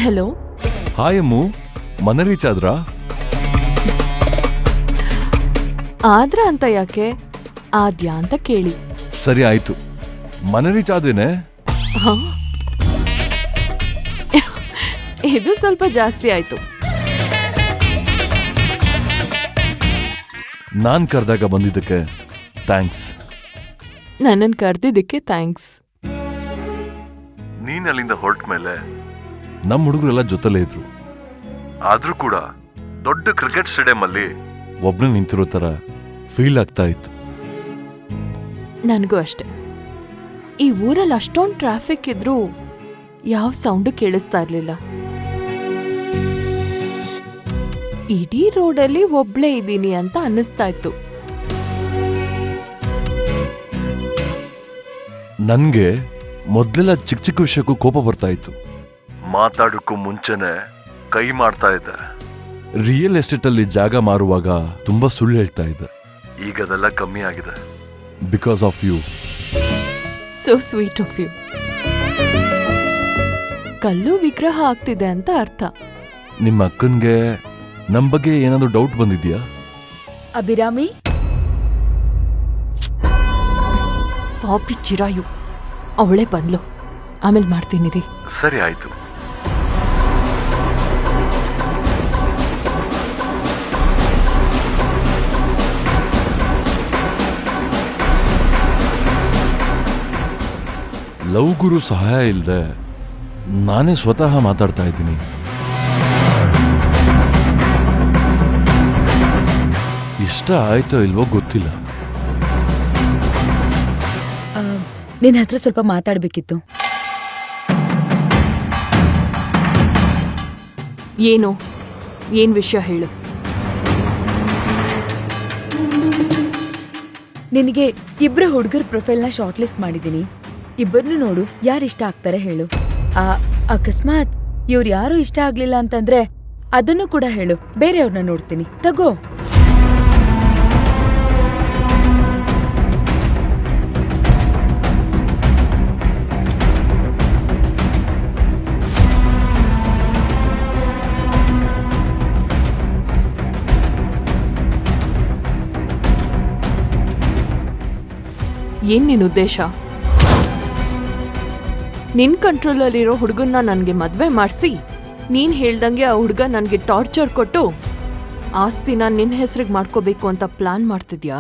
Hello. Hi ಅಮ್ಮು, ಮನೆ reach ಆದ್ರಾ? ಆದ್ರ ಅಂತ ಯಾಕೆ, ಆದ್ಯಾ ಅಂತ ಕೇಳಿ. ಸರಿ ಆಯ್ತು, ಮನೆ ರೀಚ್ ಆದೇನೆ. ಹ? ಇದು ಸ್ವಲ್ಪ ಜಾಸ್ತಿ ಆಯ್ತು. ನಾನ್ ಕರೆದಾಗ ಬಂದಿದ್ದಕ್ಕೆ ಥ್ಯಾಂಕ್ಸ್. ನನ್ನನ್ ಕರ್ದಿದ್ದಕ್ಕೆ ಥ್ಯಾಂಕ್ಸ್. ನೀನ್ ಅಲ್ಲಿಂದ ಹೊರಟ ಮೇಲೆ ನಮ್ಮ ಹುಡುಗರೆಲ್ಲ ಜೊತೆಲೇ ಇದ್ರು. ಆದ್ರೂ ಕೂಡ ದೊಡ್ಡ ಕ್ರಿಕೆಟ್ ಸ್ಟೇಡಿಯಂ ಅಲ್ಲಿ ಒಬ್ನೇ ನಿಂತಿರೋ ತರ ಫೀಲ್ ಆಗ್ತಾ ಇತ್ತು. ನನಗೂ ಅಷ್ಟೆ. ಈ ಊರಲ್ಲಿ ಅಷ್ಟೊಂದು ಟ್ರಾಫಿಕ್ ಇದ್ರೂ ಯಾವ ಸೌಂಡು ಕೇಳಿಸ್ತಾ ಇರ್ಲಿಲ್ಲ. ಇಡೀ ರೋಡಲ್ಲಿ ಒಬ್ಳೇ ಇದ್ದೀನಿ ಅಂತ ಅನ್ನಿಸ್ತಾ ಇತ್ತು. ನನ್ಗೆ ಮೊದ್ಲೆಲ್ಲ ಚಿಕ್ಕ ಚಿಕ್ಕ ವಿಷಯಕ್ಕೂ ಕೋಪ ಬರ್ತಾ ಇತ್ತು. ಮಾತಾಡೋಕ್ಕೂ ಮುಂಚೆನೆ ಕೈ ಮಾಡ್ತಾ ಇದ್ದೆ. ರಿಯಲ್ ಎಸ್ಟೇಟ್ ಅಲ್ಲಿ ಜಾಗ ಮಾರುವಾಗ ತುಂಬಾ ಸುಳ್ಳು ಹೇಳ್ತಾ ಇದ್ದೆ. ಈಗ ಅದೆಲ್ಲ ಕಮ್ಮಿ ಆಗಿದೆ, because of you. So sweet of you. ಕಲ್ಲು ವಿಗ್ರಹ ಆಗ್ತಿದೆ ಅಂತ ಅರ್ಥ. ನಿಮ್ಮ ಅಕ್ಕನ್ಗೆ ನಮ್ ಬಗ್ಗೆ ಏನಾದ್ರು ಡೌಟ್ ಬಂದಿದ್ಯಾ? ಅಭಿರಾಮಿ, ಪಾಪಿ ಚಿರಾಯು, ಅವಳೇ ಬಂದ್ಲು. ಆಮೇಲೆ ಮಾಡ್ತೀನಿ ರೀ. ಸರಿ ಆಯ್ತು. ಲವ್ ಗುರು ಸಹಾಯ ಇಲ್ಲದೆ ನಾನೇ ಸ್ವತಃ ಮಾತಾಡ್ತಾ ಇದ್ದೀನಿ. ಇಷ್ಟ ಆಯ್ತೋ ಇಲ್ವೋ ಗೊತ್ತಿಲ್ಲ. ನಿನ್ನ ಹತ್ರ ಸ್ವಲ್ಪ ಮಾತಾಡ್ಬೇಕಿತ್ತು. ಏನ್ ವಿಷಯ ಹೇಳು. ನಿನಗೆ ಇಬ್ರು ಹುಡುಗರ ಪ್ರೊಫೈಲ್ನ ಶಾರ್ಟ್ ಲಿಸ್ಟ್ ಮಾಡಿದ್ದೀನಿ. ಇಬ್ಬರನ್ನು ನೋಡು, ಯಾರು ಇಷ್ಟ ಆಗ್ತಾರೆ ಹೇಳು. ಅಕಸ್ಮಾತ್ ಇವ್ರು ಯಾರು ಇಷ್ಟ ಆಗ್ಲಿಲ್ಲ ಅಂತಂದ್ರೆ ಅದನ್ನು ಕೂಡ ಹೇಳು, ಬೇರೆಯವ್ರನ್ನ ನೋಡ್ತೀನಿ. ತಗೋ. ಏನ್ ನಿನ್ ಉದ್ದೇಶ? ನಿನ್ ಕಂಟ್ರೋಲಲ್ಲಿರೋ ಹುಡುಗನ್ನ ನನ್ಗೆ ಮದ್ವೆ ಮಾಡಿಸಿ ನೀನ್ ಹೇಳ್ದಂಗೆ ಆ ಹುಡುಗ ನನ್ಗೆ ಟಾರ್ಚರ್ ಕೊಟ್ಟು ಆಸ್ತಿನ ನಿನ್ ಹೆಸರಿಗೆ ಮಾಡ್ಕೋಬೇಕು ಅಂತ ಪ್ಲಾನ್ ಮಾಡ್ತಿದ್ಯಾ?